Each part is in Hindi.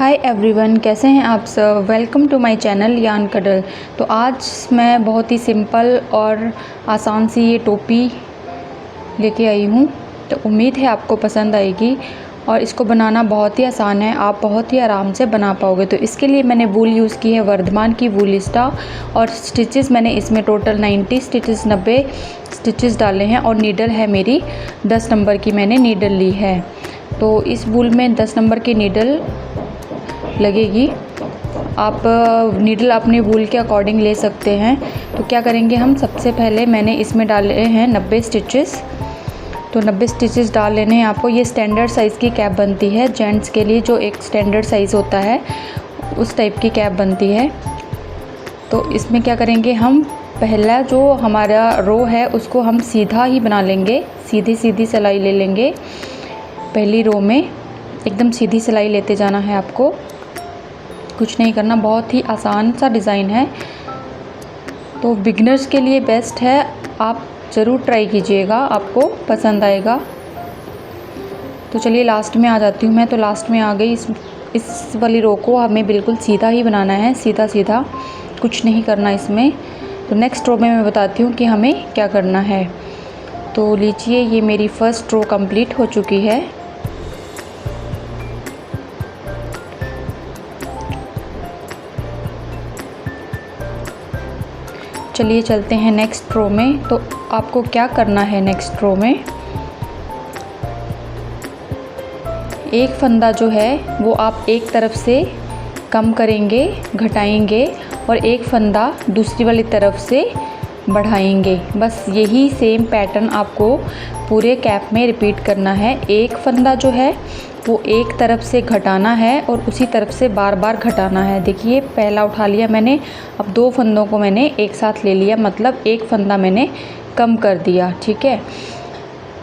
हाय एवरीवन, कैसे हैं आप सब। वेलकम टू माय चैनल यान कडल। तो आज मैं बहुत ही सिंपल और आसान सी ये टोपी लेके आई हूँ। तो उम्मीद है आपको पसंद आएगी और इसको बनाना बहुत ही आसान है, आप बहुत ही आराम से बना पाओगे। तो इसके लिए मैंने वूल यूज़ की है वर्धमान की वूलिस्टा और स्टिचेस मैंने इसमें टोटल 90 स्टिचेस 90 स्टिचेस डाले हैं और नीडल है मेरी 10 नंबर की मैंने नीडल ली है। तो इस वूल में 10 नंबर की नीडल लगेगी। आप नीडल अपने वूल के अकॉर्डिंग ले सकते हैं। तो क्या करेंगे हम, सबसे पहले मैंने इसमें डाले हैं 90 स्टिचेस। तो 90 स्टिचेस डाल लेने हैं आपको। ये स्टैंडर्ड साइज़ की कैप बनती है जेंट्स के लिए, जो एक स्टैंडर्ड साइज़ होता है उस टाइप की कैप बनती है। तो इसमें क्या करेंगे हम, पहला जो हमारा रो है उसको हम सीधा ही बना लेंगे, सीधी सीधी सिलाई ले लेंगे। पहली रो में एकदम सीधी सिलाई लेते जाना है आपको, कुछ नहीं करना। बहुत ही आसान सा डिज़ाइन है, तो बिगिनर्स के लिए बेस्ट है। आप ज़रूर ट्राई कीजिएगा, आपको पसंद आएगा। तो चलिए लास्ट में आ जाती हूँ मैं। तो लास्ट में आ गई। इस वाली रो को हमें बिल्कुल सीधा ही बनाना है, सीधा सीधा, कुछ नहीं करना इसमें। तो नेक्स्ट रो में मैं बताती हूँ कि हमें क्या करना है। तो लीजिए, ये मेरी फर्स्ट रो कंप्लीट हो चुकी है। चलिए चलते हैं नेक्स्ट रो में। तो आपको क्या करना है, नेक्स्ट रो में एक फंदा जो है वो आप एक तरफ से कम करेंगे, घटाएंगे, और एक फंदा दूसरी वाली तरफ से बढ़ाएंगे। बस यही सेम पैटर्न आपको पूरे कैप में रिपीट करना है। एक फंदा जो है वो एक तरफ से घटाना है और उसी तरफ से बार बार घटाना है। देखिए, पहला उठा लिया मैंने, अब दो फंदों को मैंने एक साथ ले लिया, मतलब एक फंदा मैंने कम कर दिया। ठीक है,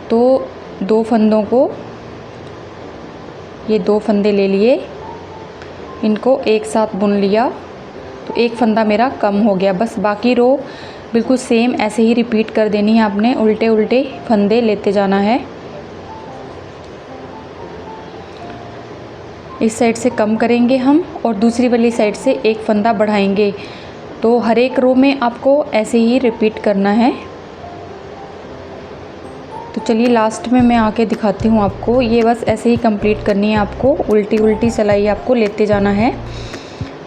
तो दो फंदों को, ये दो फंदे ले लिए, इनको एक साथ बुन लिया, तो एक फंदा मेरा कम हो गया। बस बाकी रो बिल्कुल सेम ऐसे ही रिपीट कर देनी है आपने, उल्टे उल्टे फंदे लेते जाना है। इस साइड से कम करेंगे हम और दूसरी वाली साइड से एक फंदा बढ़ाएंगे। तो हर एक रो में आपको ऐसे ही रिपीट करना है। तो चलिए लास्ट में मैं आके दिखाती हूँ आपको। ये बस ऐसे ही कंप्लीट करनी है आपको, उल्टी उल्टी सिलाई आपको लेते जाना है।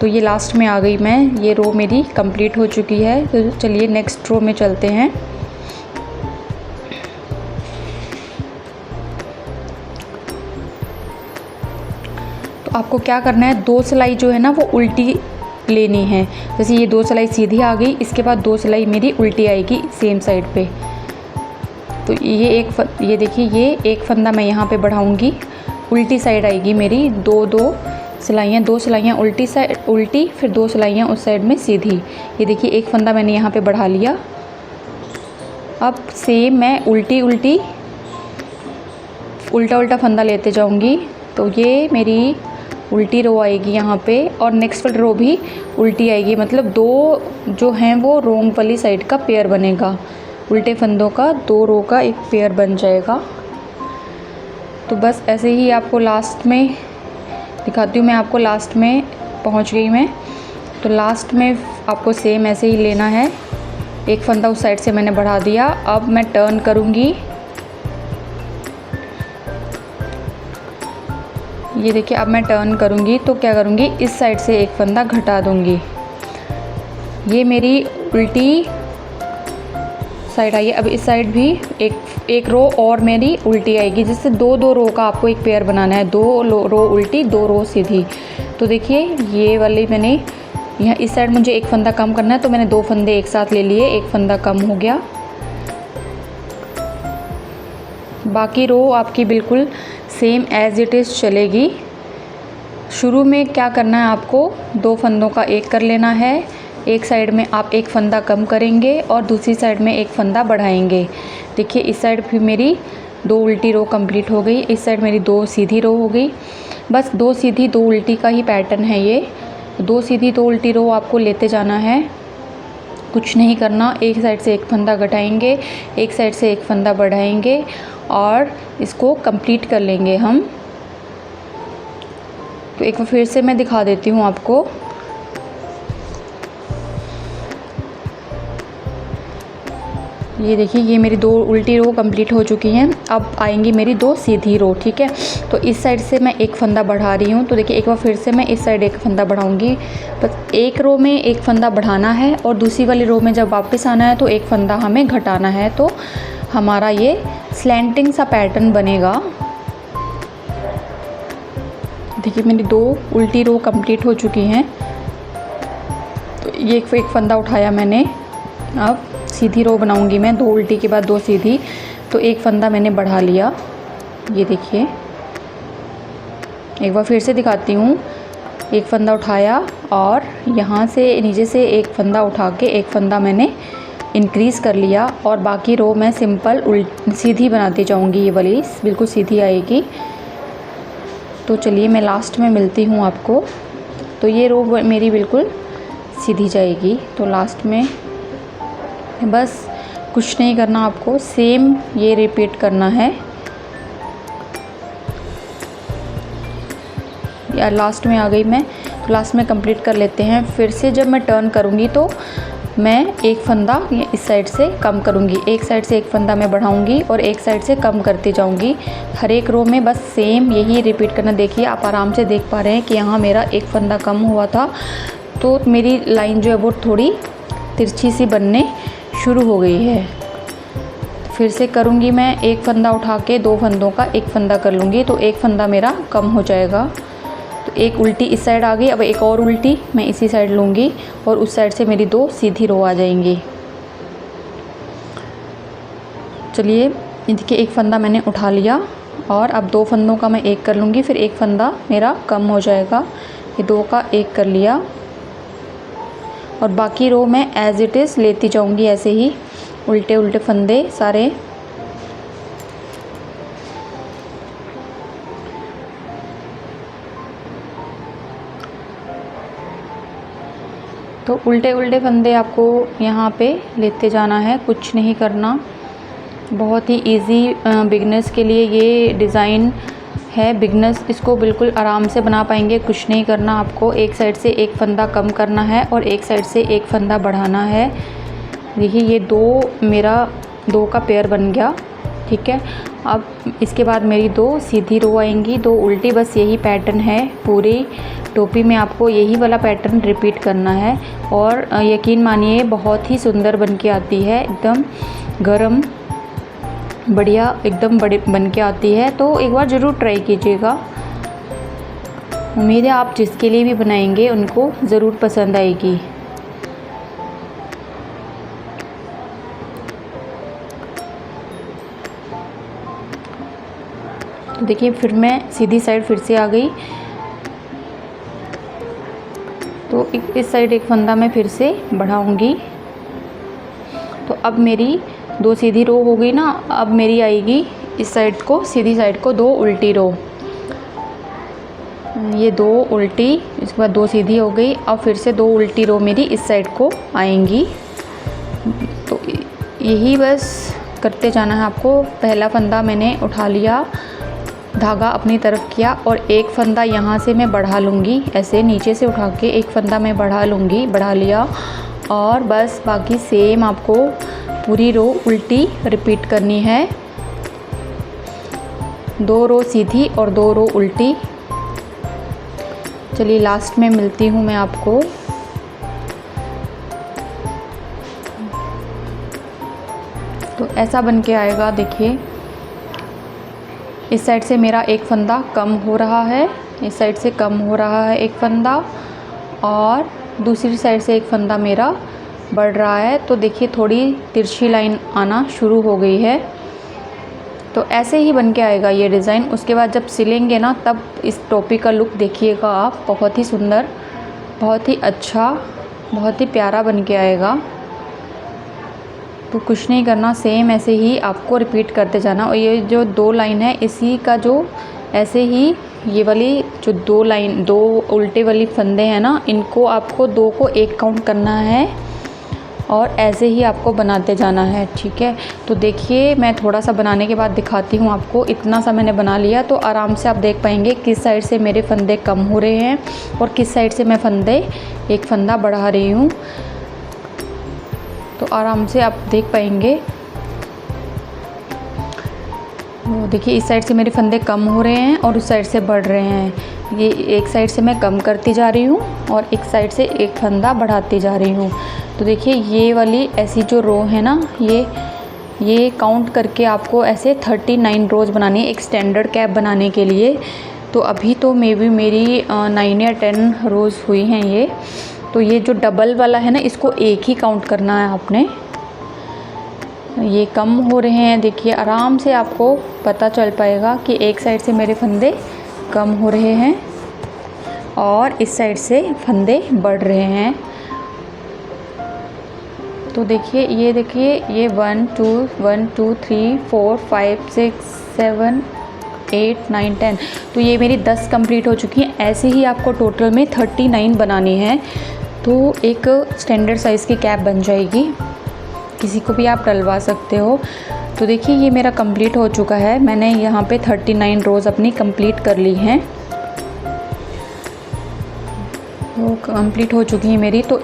तो ये लास्ट में आ गई मैं, ये रो मेरी कंप्लीट हो चुकी है। तो चलिए नेक्स्ट रो में चलते हैं। तो आपको क्या करना है, दो सिलाई जो है ना वो उल्टी लेनी है। जैसे ये दो सिलाई सीधी आ गई, इसके बाद दो सिलाई मेरी उल्टी आएगी सेम साइड पे। तो ये देखिए, ये एक फंदा मैं यहाँ पे बढ़ाऊँगी, उल्टी साइड आएगी मेरी। दो सिलाइयाँ उल्टी साइड, उल्टी, फिर दो सिलाइयाँ उस साइड में सीधी। ये देखिए, एक फंदा मैंने यहाँ पे बढ़ा लिया। अब सेम मैं उल्टी उल्टी, उल्टा उल्टा फंदा लेते जाऊँगी। तो ये मेरी उल्टी रो आएगी यहाँ पे, और नेक्स्ट वाली रो भी उल्टी आएगी। मतलब दो जो हैं वो रोंग वाली साइड का पेयर बनेगा, उल्टे फंदों का दो रो का एक पेयर बन जाएगा। तो बस ऐसे ही आपको लास्ट में दिखाती हूँ मैं आपको। लास्ट में पहुँच गई मैं। तो लास्ट में आपको सेम ऐसे ही लेना है। एक फंदा उस साइड से मैंने बढ़ा दिया। अब मैं टर्न करूँगी। ये देखिए, अब मैं टर्न करूँगी तो क्या करूँगी, इस साइड से एक फंदा घटा दूँगी। ये मेरी उल्टी साइड आई है। अब इस साइड भी एक रो और मेरी उल्टी आएगी, जिससे दो रो का आपको एक पेयर बनाना है। दो रो उल्टी, दो रो सीधी। तो देखिए, ये वाली मैंने यहाँ इस साइड मुझे एक फंदा कम करना है, तो मैंने दो फंदे एक साथ ले लिए, एक फंदा कम हो गया। बाकी रो आपकी बिल्कुल सेम एज इट इज़ चलेगी। शुरू में क्या करना है आपको, दो फंदों का एक कर लेना है। एक साइड में आप एक फंदा कम करेंगे और दूसरी साइड में एक फंदा बढ़ाएंगे। देखिए, इस साइड भी मेरी दो उल्टी रो कंप्लीट हो गई, इस साइड मेरी दो सीधी रो हो गई। बस दो सीधी दो उल्टी का ही पैटर्न है ये। दो सीधी दो उल्टी रो आपको लेते जाना है, कुछ नहीं करना। एक साइड से एक फंदा घटाएंगे, एक साइड से एक फंदा बढ़ाएंगे और इसको कंप्लीट कर लेंगे हम। तो एक बार फिर से मैं दिखा देती हूँ आपको। ये देखिए, ये मेरी 2 उल्टी रो कंप्लीट हो चुकी हैं। अब आएंगी मेरी 2 सीधी रो, ठीक है। तो इस साइड से मैं एक फंदा बढ़ा रही हूँ। तो देखिए एक बार फिर से मैं इस साइड एक फंदा बढ़ाऊँगी। बस एक रो में एक फंदा बढ़ाना है और दूसरी वाली रो में जब वापस आना है तो एक फंदा हमें घटाना है। तो हमारा ये स्लैंटिंग सा पैटर्न बनेगा। देखिए मेरी 2 उल्टी रो कंप्लीट हो चुकी हैं। तो ये एक फंदा उठाया मैंने। अब सीधी रो बनाऊंगी मैं, 2 उल्टी के बाद 2 सीधी। तो एक फंदा मैंने बढ़ा लिया। ये देखिए एक बार फिर से दिखाती हूँ। एक फंदा उठाया और यहाँ से नीचे से एक फंदा उठा के एक फंदा मैंने इंक्रीज़ कर लिया और बाकी रो मैं सिंपल सीधी बनाती जाऊँगी। ये वाली बिल्कुल सीधी आएगी। तो चलिए मैं लास्ट में मिलती हूँ आपको। तो ये रो मेरी बिल्कुल सीधी जाएगी। तो लास्ट में बस कुछ नहीं करना, आपको सेम ये रिपीट करना है। यार लास्ट में आ गई मैं, तो लास्ट में कंप्लीट कर लेते हैं। फिर से जब मैं टर्न करूँगी तो मैं एक फंदा इस साइड से कम करूँगी, एक साइड से एक फंदा मैं बढ़ाऊँगी और एक साइड से कम करती जाऊँगी। हर एक रो में बस सेम यही रिपीट करना। देखिए आप आराम से देख पा रहे हैं कि यहाँ मेरा एक फंदा कम हुआ था तो मेरी लाइन जो है वो थोड़ी तिरछी सी बनने शुरू हो गई है। फिर से करूँगी मैं, एक फंदा उठा के 2 फंदों का एक फंदा कर लूँगी तो एक फंदा मेरा कम हो जाएगा। तो एक उल्टी इस साइड आ गई। अब एक और उल्टी मैं इसी साइड लूँगी और उस साइड से मेरी 2 सीधी रो आ जाएंगी। चलिए देखिए एक फंदा मैंने उठा लिया और अब 2 फंदों का मैं एक कर लूँगी, फिर एक फंदा मेरा कम हो जाएगा। ये 2 का एक कर लिया और बाकी रो मैं एज़ इट इज़ लेती जाऊँगी, ऐसे ही उल्टे उल्टे फंदे सारे। तो उल्टे उल्टे फंदे आपको यहाँ पे लेते जाना है, कुछ नहीं करना। बहुत ही इजी बिगनर्स के लिए ये डिज़ाइन है। बिगनर्स इसको बिल्कुल आराम से बना पाएंगे। कुछ नहीं करना, आपको एक साइड से एक फंदा कम करना है और एक साइड से एक फंदा बढ़ाना है। देखिए ये 2 मेरा 2 का पेयर बन गया, ठीक है। अब इसके बाद मेरी 2 सीधी रो आएंगी, 2 उल्टी। बस यही पैटर्न है पूरी टोपी में, आपको यही वाला पैटर्न रिपीट करना है और यकीन मानिए बहुत ही सुंदर बन के आती है, एकदम गरम बढ़िया एकदम बड़े बन के आती है। तो एक बार ज़रूर ट्राई कीजिएगा। उम्मीद है आप जिसके लिए भी बनाएंगे उनको ज़रूर पसंद आएगी। तो देखिए फिर मैं सीधी साइड फिर से आ गई। तो इस साइड एक फंदा मैं फिर से बढ़ाऊंगी। तो अब मेरी 2 सीधी रो हो गई ना। अब मेरी आएगी इस साइड को, सीधी साइड को 2 उल्टी रो। ये 2 उल्टी, इसके बाद 2 सीधी हो गई। अब फिर से 2 उल्टी रो मेरी इस साइड को आएंगी। तो यही बस करते जाना है आपको। पहला फंदा मैंने उठा लिया, धागा अपनी तरफ किया और एक फंदा यहाँ से मैं बढ़ा लूँगी, ऐसे नीचे से उठा के एक फंदा मैं बढ़ा लूँगी, बढ़ा लिया। और बस बाकी सेम आपको पूरी रो उल्टी रिपीट करनी है। 2 रो सीधी और 2 रो उल्टी। चलिए लास्ट में मिलती हूँ मैं आपको। तो ऐसा बन के आएगा। देखिए इस साइड से मेरा एक फंदा कम हो रहा है, इस साइड से कम हो रहा है एक फंदा और दूसरी साइड से एक फंदा मेरा बढ़ रहा है। तो देखिए थोड़ी तिरछी लाइन आना शुरू हो गई है। तो ऐसे ही बन के आएगा ये डिज़ाइन। उसके बाद जब सिलेंगे ना तब इस टोपी का लुक देखिएगा आप, बहुत ही सुंदर, बहुत ही अच्छा, बहुत ही प्यारा बन के आएगा। तो कुछ नहीं करना, सेम ऐसे ही आपको रिपीट करते जाना। और ये जो 2 लाइन है इसी का जो ऐसे ही ये वाली जो 2 लाइन 2 उल्टे वाली फंदे हैं ना, इनको आपको 2 को 1 काउंट करना है और ऐसे ही आपको बनाते जाना है, ठीक है। तो देखिए मैं थोड़ा सा बनाने के बाद दिखाती हूँ आपको। इतना सा मैंने बना लिया तो आराम से आप देख पाएंगे किस साइड से मेरे फंदे कम हो रहे हैं और किस साइड से मैं एक फंदा बढ़ा रही हूँ। तो आराम से आप देख पाएंगे। वो देखिए इस साइड से मेरे फंदे कम हो रहे हैं और उस साइड से बढ़ रहे हैं। ये एक साइड से मैं कम करती जा रही हूँ और एक साइड से एक फंदा बढ़ाती जा रही हूँ। तो देखिए ये वाली ऐसी जो रो है ना, ये काउंट करके आपको ऐसे 39 रोज़ बनानी है एक स्टैंडर्ड कैप बनाने के लिए। तो अभी तो मेरी 9 या 10 रोज़ हुई हैं ये। तो ये जो डबल वाला है ना, इसको एक ही काउंट करना है आपने। ये कम हो रहे हैं, देखिए आराम से आपको पता चल पाएगा कि एक साइड से मेरे फंदे कम हो रहे हैं और इस साइड से फंदे बढ़ रहे हैं। तो देखिए ये 1 2 3 4 5 6 7 8 9 10। तो ये मेरी 10 कंप्लीट हो चुकी हैं। ऐसे ही आपको टोटल में 39 बनानी है तो एक स्टैंडर्ड साइज़ की कैप बन जाएगी। किसी को भी आप डलवा सकते हो। तो देखिए ये मेरा कंप्लीट हो चुका है। मैंने यहाँ पे 39 रोज़ अपनी कंप्लीट कर ली हैं। वो कंप्लीट हो चुकी है मेरी। तो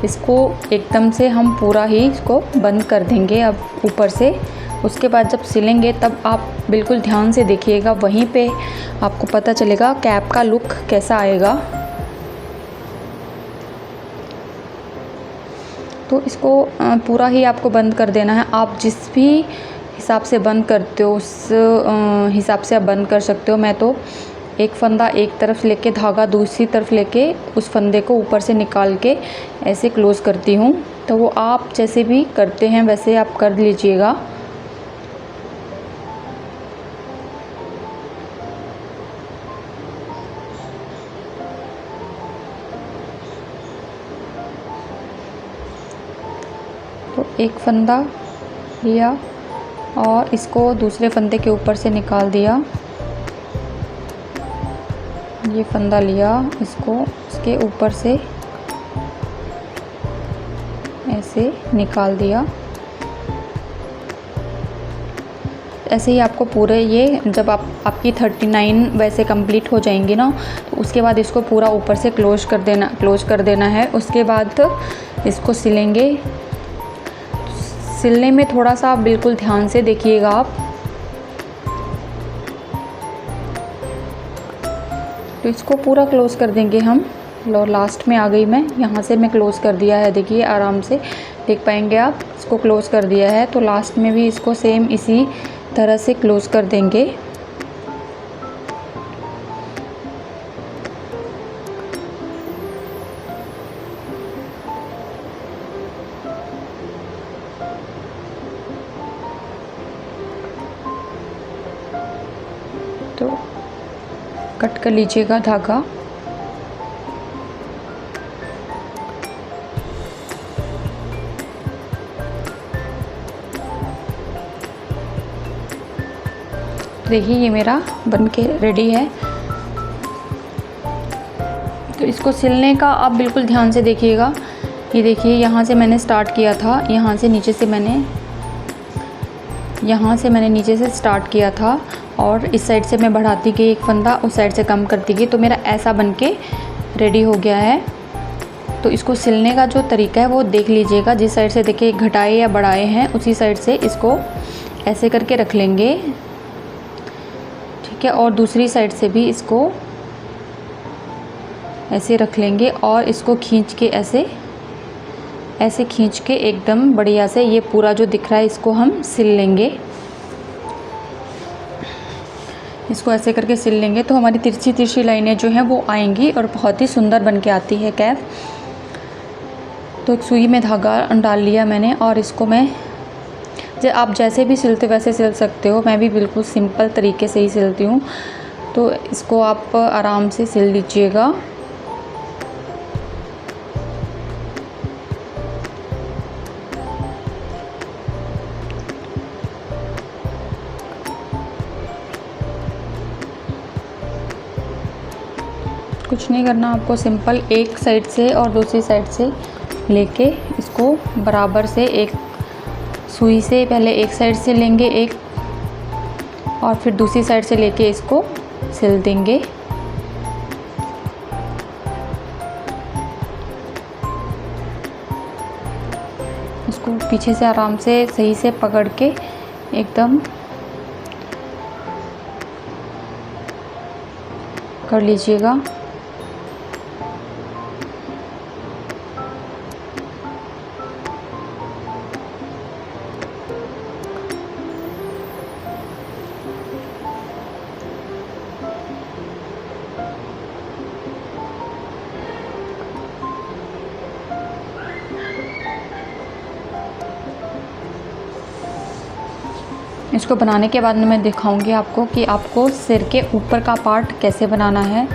इसको एकदम से हम पूरा ही इसको बंद कर देंगे अब ऊपर से। उसके बाद जब सिलेंगे तब आप बिल्कुल ध्यान से देखिएगा, वहीं पे आपको पता चलेगा कैप का लुक कैसा आएगा। तो इसको पूरा ही आपको बंद कर देना है। आप जिस भी हिसाब से बंद करते हो उस हिसाब से आप बंद कर सकते हो। मैं तो एक फंदा एक तरफ लेके धागा दूसरी तरफ लेके उस फंदे को ऊपर से निकाल के ऐसे क्लोज़ करती हूँ। तो वो आप जैसे भी करते हैं वैसे आप कर लीजिएगा। तो एक फंदा लिया और इसको दूसरे फंदे के ऊपर से निकाल दिया। ये फंदा लिया, इसको इसके ऊपर से ऐसे निकाल दिया। ऐसे ही आपको पूरे ये जब आपकी 39 वैसे कंप्लीट हो जाएंगी ना, तो उसके बाद इसको पूरा ऊपर से क्लोज कर देना है। उसके बाद इसको सिलेंगे। सिलने में थोड़ा सा आप बिल्कुल ध्यान से देखिएगा आप। तो इसको पूरा क्लोज़ कर देंगे हम। लो लास्ट में आ गई मैं, यहाँ से मैं क्लोज़ कर दिया है। देखिए आराम से देख पाएंगे आप, इसको क्लोज़ कर दिया है। तो लास्ट में भी इसको सेम इसी तरह से क्लोज़ कर देंगे। तो कट कर लीजिएगा धागा। देखिए ये मेरा बनके रेडी है। तो इसको सिलने का आप बिल्कुल ध्यान से देखिएगा। ये देखिए यहाँ से मैंने स्टार्ट किया था, यहाँ से नीचे से स्टार्ट किया था और इस साइड से मैं बढ़ाती गई एक फंदा, उस साइड से कम करती गई। तो मेरा ऐसा बनके रेडी हो गया है। तो इसको सिलने का जो तरीका है वो देख लीजिएगा। जिस साइड से देखिए घटाए या बढ़ाए हैं उसी साइड से इसको ऐसे करके रख लेंगे, ठीक है। और दूसरी साइड से भी इसको ऐसे रख लेंगे और इसको खींच के ऐसे खींच के एकदम बढ़िया से ये पूरा जो दिख रहा है इसको हम सिल लेंगे। इसको ऐसे करके सिल लेंगे तो हमारी तिरछी तिरछी लाइनें जो हैं वो आएंगी और बहुत ही सुंदर बन के आती है कैप। तो एक सुई में धागा डाल लिया मैंने और इसको मैं आप जैसे भी सिलते वैसे सिल सकते हो। मैं भी बिल्कुल सिंपल तरीके से ही सिलती हूँ। तो इसको आप आराम से सिल लीजिएगा। कुछ नहीं करना आपको, सिंपल एक साइड से और दूसरी साइड से लेके इसको बराबर से एक सुई से पहले एक साइड से लेंगे एक, और फिर दूसरी साइड से लेके इसको सिल देंगे। इसको पीछे से आराम से सही से पकड़ के एकदम कर लीजिएगा। इसको बनाने के बाद में मैं दिखाऊंगी आपको कि आपको सिर के ऊपर का पार्ट कैसे बनाना है,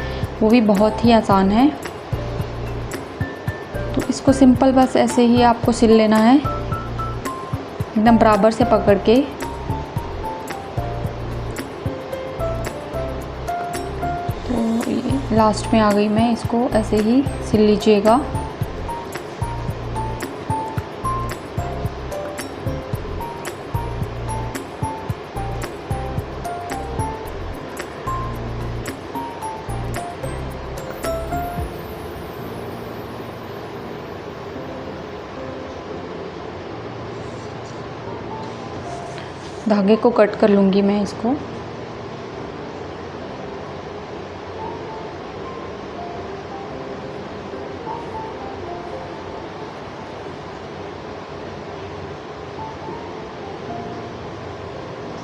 वो भी बहुत ही आसान है। तो इसको सिंपल बस ऐसे ही आपको सिल लेना है, एकदम बराबर से पकड़ के। तो ये लास्ट में आ गई मैं, इसको ऐसे ही सिल लीजिएगा। धागे को कट कर लूँगी मैं इसको।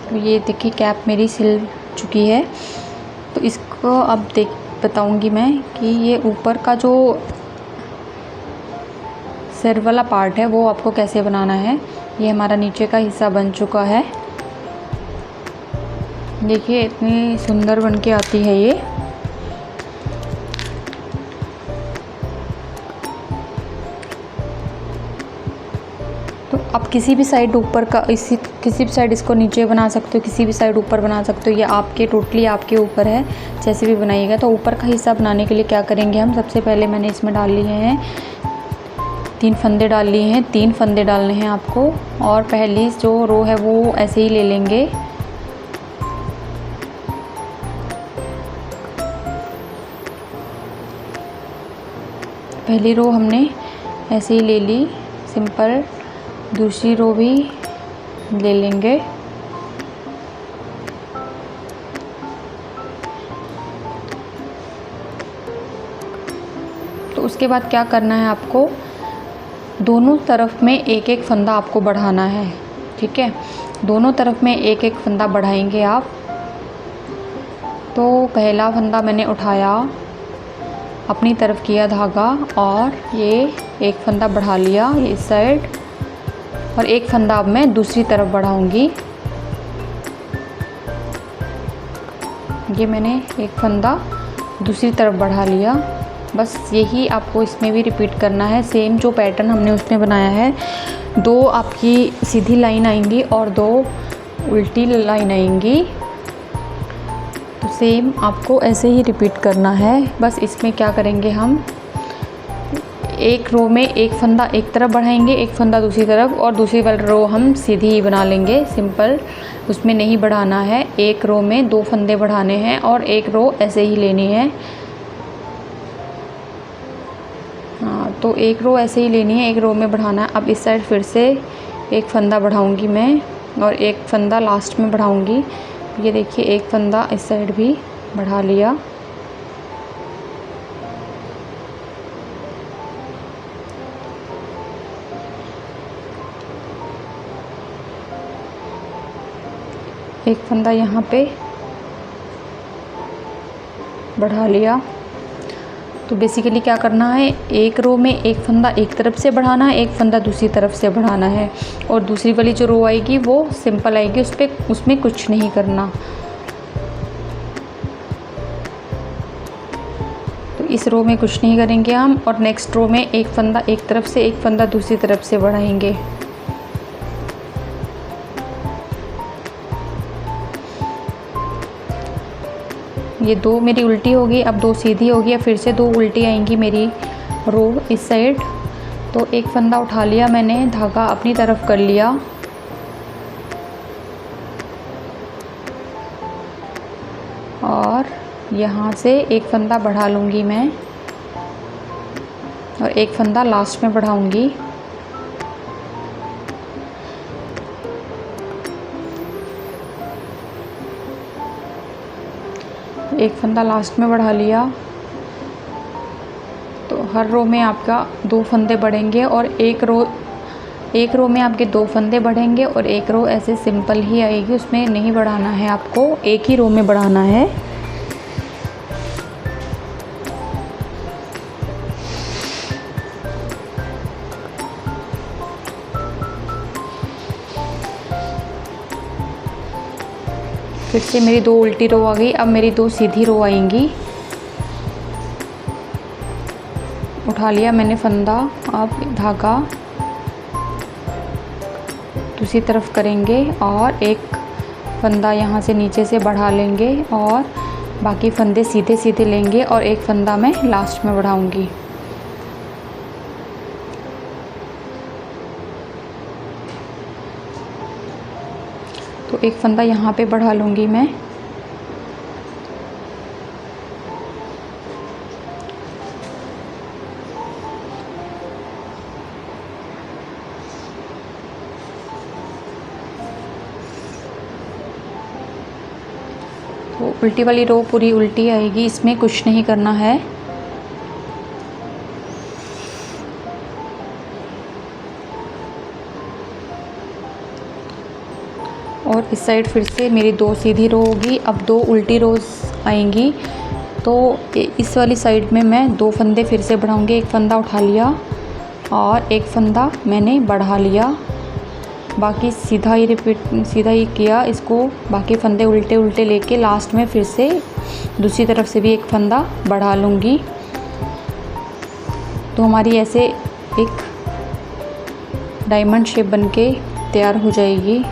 तो ये देखिए कैप मेरी सिल चुकी है। तो इसको अब बताऊँगी मैं कि ये ऊपर का जो सिर वाला पार्ट है वो आपको कैसे बनाना है। ये हमारा नीचे का हिस्सा बन चुका है। देखिए इतनी सुंदर बन के आती है ये। तो आप किसी भी साइड ऊपर का किसी भी साइड इसको नीचे बना सकते हो, किसी भी साइड ऊपर बना सकते हो। ये आपके टोटली आपके ऊपर है, जैसे भी बनाइएगा। तो ऊपर का हिस्सा बनाने के लिए क्या करेंगे हम, सबसे पहले मैंने इसमें डाल लिए हैं 3 फंदे डाल लिए हैं। 3 फंदे डालने हैं आपको, और पहली जो रो है वो ऐसे ही ले लेंगे। पहली रो हमने ऐसे ही ले ली सिंपल, दूसरी रो भी ले लेंगे। तो उसके बाद क्या करना है, आपको दोनों तरफ में एक एक फंदा आपको बढ़ाना है। ठीक है, दोनों तरफ में एक एक फंदा बढ़ाएंगे आप। तो पहला फंदा मैंने उठाया, अपनी तरफ किया धागा, और ये एक फंदा बढ़ा लिया इस साइड, और एक फंदा अब मैं दूसरी तरफ बढ़ाऊंगी। ये मैंने एक फंदा दूसरी तरफ बढ़ा लिया। बस यही आपको इसमें भी रिपीट करना है। सेम जो पैटर्न हमने उसमें बनाया है, 2 आपकी सीधी लाइन आएंगी और 2 उल्टी लाइन आएंगी। तो सेम आपको ऐसे ही रिपीट करना है। बस इसमें क्या करेंगे, हम एक रो में एक फंदा एक तरफ बढ़ाएंगे, एक फंदा दूसरी तरफ, और दूसरी वाली रो हम सीधी ही बना लेंगे सिंपल, उसमें नहीं बढ़ाना है। एक रो में 2 फंदे बढ़ाने हैं और एक रो ऐसे ही लेनी है। हाँ, तो एक रो ऐसे ही लेनी है, एक रो में बढ़ाना है। अब इस साइड फिर से एक फंदा बढ़ाऊंगी मैं, और एक फंदा लास्ट में बढ़ाऊंगी। ये देखिए एक फंदा इस साइड भी बढ़ा लिया। एक फंदा यहाँ पे बढ़ा लिया। तो बेसिकली क्या करना है, एक रो में एक फंदा एक तरफ से बढ़ाना है, एक फंदा दूसरी तरफ से बढ़ाना है, और दूसरी वाली जो रो आएगी वो सिंपल आएगी, उसमें कुछ नहीं करना। तो इस रो में कुछ नहीं करेंगे हम, और नेक्स्ट रो में एक फंदा एक तरफ से, एक फंदा दूसरी तरफ से बढ़ाएंगे। ये 2 मेरी उल्टी होगी, अब 2 सीधी होगी, अब फिर से 2 उल्टी आएंगी मेरी रो इस साइड। तो एक फंदा उठा लिया मैंने, धागा अपनी तरफ कर लिया और यहाँ से एक फंदा बढ़ा लूँगी मैं और एक फंदा लास्ट में बढ़ाऊँगी। एक फंदा लास्ट में बढ़ा लिया तो हर रो में आपका 2 फंदे बढ़ेंगे और एक रो में आपके 2 फंदे बढ़ेंगे और एक रो ऐसे सिंपल ही आएगी, उसमें नहीं बढ़ाना है आपको, एक ही रो में बढ़ाना है। फिर से मेरी 2 उल्टी रो आ गई। अब मेरी 2 सीधी रो आएंगी। उठा लिया मैंने फंदा, अब धागा दूसरी तरफ करेंगे और एक फंदा यहाँ से नीचे से बढ़ा लेंगे और बाकी फंदे सीधे सीधे लेंगे और एक फंदा मैं लास्ट में बढ़ाऊंगी। तो एक फंदा यहाँ पे बढ़ा लूँगी मैं। तो उल्टी वाली रो पूरी उल्टी आएगी, इसमें कुछ नहीं करना है। और इस साइड फिर से मेरी 2 सीधी रो होगी, अब 2 उल्टी रोज आएंगी। तो इस वाली साइड में मैं 2 फंदे फिर से बढ़ाऊंगी। एक फंदा उठा लिया और एक फंदा मैंने बढ़ा लिया, बाकी सीधा ही किया इसको। बाकी फंदे उल्टे उल्टे लेके लास्ट में फिर से दूसरी तरफ से भी एक फंदा बढ़ा लूँगी। तो हमारी ऐसे एक डायमंड शेप बनके तैयार हो जाएगी।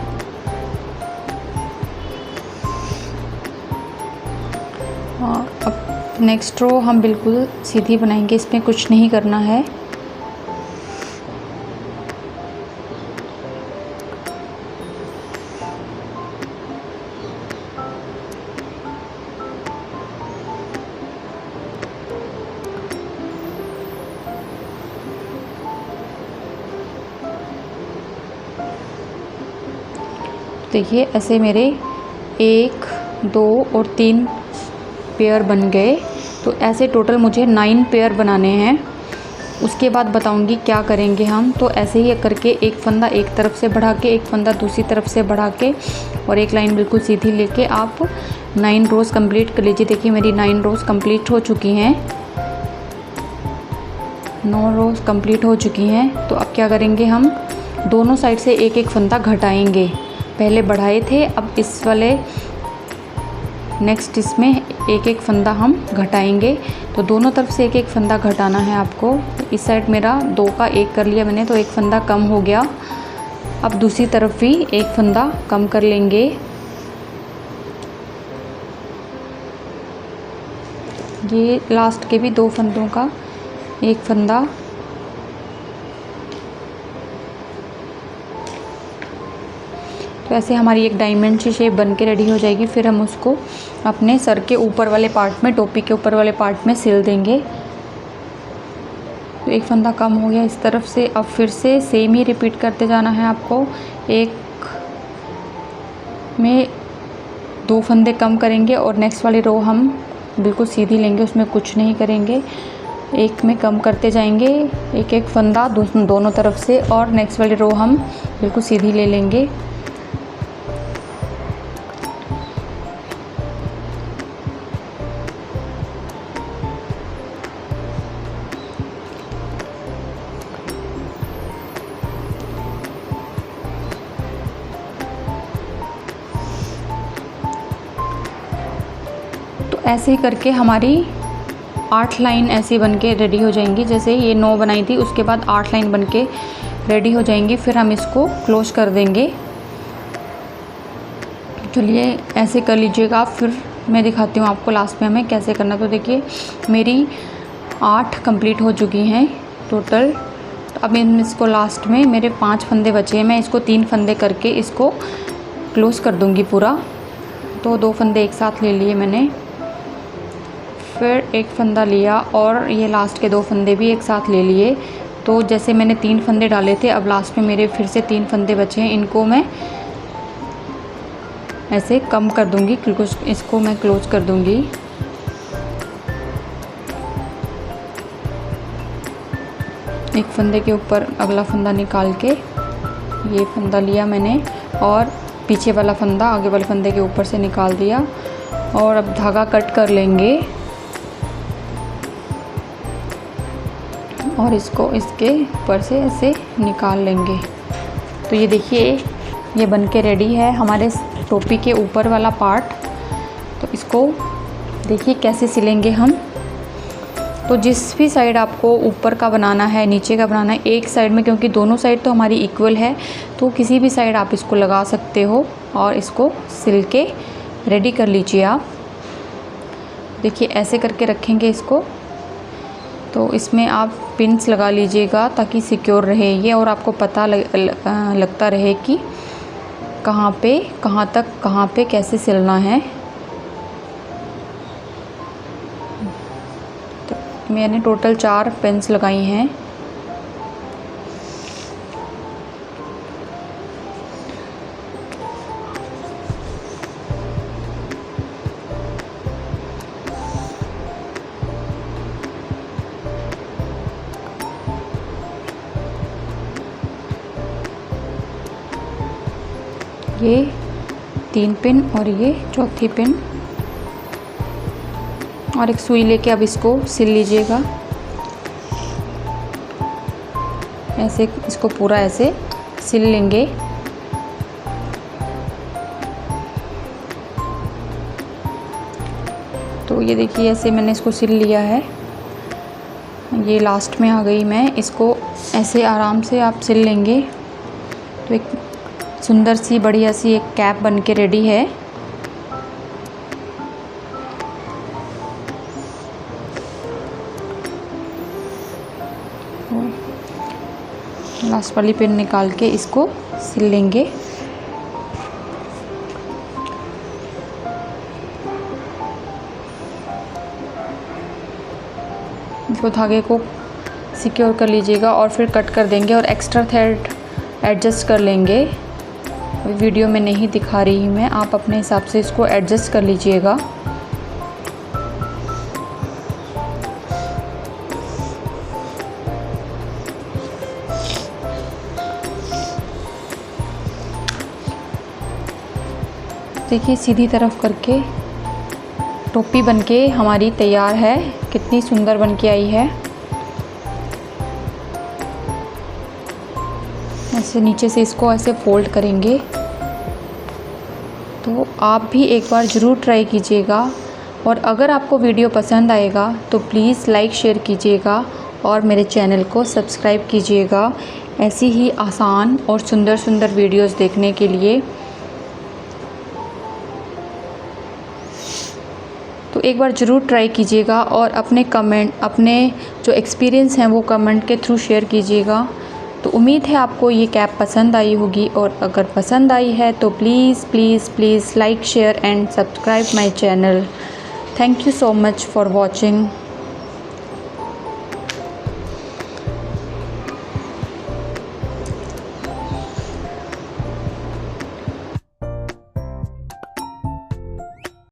अब नेक्स्ट रो हम बिल्कुल सीधी बनाएंगे, इसमें कुछ नहीं करना है। देखिए ऐसे मेरे 1, 2 और 3 पेयर बन गए। तो ऐसे टोटल मुझे 9 पेयर बनाने हैं। उसके बाद बताऊंगी क्या करेंगे हम। तो ऐसे ही करके एक फंदा एक तरफ से बढ़ा के, एक फंदा दूसरी तरफ से बढ़ा के और एक लाइन बिल्कुल सीधी लेके आप 9 रोज़ कंप्लीट कर लीजिए। देखिए मेरी 9 रोज़ कंप्लीट हो चुकी हैं, 9 रोज़ कंप्लीट हो चुकी हैं। तो अब क्या करेंगे, हम दोनों साइड से एक एक फंदा घटाएंगे। पहले बढ़ाए थे, अब इस वाले नेक्स्ट इसमें एक एक फंदा हम घटाएंगे। तो दोनों तरफ से एक एक फंदा घटाना है आपको। इस साइड मेरा 2 का 1 कर लिया मैंने, तो एक फंदा कम हो गया। अब दूसरी तरफ भी एक फंदा कम कर लेंगे। ये लास्ट के भी 2 फंदों का एक फंदा। तो ऐसे हमारी एक डायमंड सी शेप बन के रेडी हो जाएगी। फिर हम उसको अपने सर के ऊपर वाले पार्ट में, टोपी के ऊपर वाले पार्ट में सिल देंगे। तो एक फंदा कम हो गया इस तरफ से। अब फिर से सेम ही रिपीट करते जाना है आपको। एक में 2 फंदे कम करेंगे और नेक्स्ट वाली रो हम बिल्कुल सीधी लेंगे, उसमें कुछ नहीं करेंगे। एक में कम करते जाएंगे, एक एक फंदा दोनों तरफ से, और नेक्स्ट वाली रो हम बिल्कुल सीधी ले लेंगे। ऐसे ही करके हमारी 8 लाइन ऐसी बन के रेडी हो जाएंगी। जैसे ये 9 बनाई थी, उसके बाद 8 लाइन बन के रेडी हो जाएंगी। फिर हम इसको क्लोज कर देंगे। चलिए ऐसे कर लीजिएगा आप, फिर मैं दिखाती हूँ आपको लास्ट में हमें कैसे करना। तो देखिए मेरी 8 कंप्लीट हो चुकी हैं टोटल। तो अब इसको लास्ट में मेरे 5 फंदे बचे हैं, मैं इसको 3 फंदे करके इसको क्लोज़ कर दूँगी पूरा। तो 2 फंदे एक साथ ले लिए मैंने, फिर एक फंदा लिया और ये लास्ट के 2 फंदे भी एक साथ ले लिए। तो जैसे मैंने 3 फंदे डाले थे, अब लास्ट में मेरे फिर से 3 फंदे बचे हैं, इनको मैं ऐसे कम कर दूँगी, इसको मैं क्लोज़ कर दूँगी। एक फंदे के ऊपर अगला फंदा निकाल के ये फंदा लिया मैंने और पीछे वाला फंदा आगे वाले फंदे के ऊपर से निकाल दिया और अब धागा कट कर लेंगे और इसको इसके ऊपर से ऐसे निकाल लेंगे। तो ये देखिए, ये बनके रेडी है हमारे टोपी के ऊपर वाला पार्ट। तो इसको देखिए कैसे सिलेंगे हम। तो जिस भी साइड आपको ऊपर का बनाना है, नीचे का बनाना है, एक साइड में, क्योंकि दोनों साइड तो हमारी इक्वल है, तो किसी भी साइड आप इसको लगा सकते हो और इसको सिल के रेडी कर लीजिए आप। देखिए ऐसे करके रखेंगे इसको, तो इसमें आप पिन्स लगा लीजिएगा ताकि सिक्योर रहे ये और आपको पता लगता रहे कि कहाँ पे कहाँ पे कैसे सिलना है। तो मैंने टोटल 4 पिन्स लगाई हैं। ये 3 पिन और ये चौथी पिन और एक सुई लेके अब इसको सिल लीजिएगा। ऐसे इसको पूरा ऐसे सिल लेंगे। तो ये देखिए ऐसे मैंने इसको सिल लिया है। ये लास्ट में आ गई मैं, इसको ऐसे आराम से आप सिल लेंगे तो एक सुंदर सी बढ़िया सी एक कैप बन के रेडी है। लास्ट वाली पिन निकाल के इसको सिल लेंगे। इसको धागे को सिक्योर कर लीजिएगा और फिर कट कर देंगे और एक्स्ट्रा थ्रेड एडजस्ट कर लेंगे। वीडियो में नहीं दिखा रही मैं, आप अपने हिसाब से इसको एडजस्ट कर लीजिएगा। देखिए सीधी तरफ करके टोपी बनके हमारी तैयार है। कितनी सुंदर बनके आई है। ऐसे नीचे से इसको ऐसे फोल्ड करेंगे। तो आप भी एक बार ज़रूर ट्राई कीजिएगा और अगर आपको वीडियो पसंद आएगा तो प्लीज़ लाइक शेयर कीजिएगा और मेरे चैनल को सब्सक्राइब कीजिएगा ऐसी ही आसान और सुंदर सुंदर वीडियोस देखने के लिए। तो एक बार ज़रूर ट्राई कीजिएगा और अपने कमेंट, अपने जो एक्सपीरियंस हैं वो कमेंट के थ्रू शेयर कीजिएगा। तो उम्मीद है आपको ये कैप पसंद आई होगी और अगर पसंद आई है तो please please please like share and subscribe my channel. Thank you so much for watching.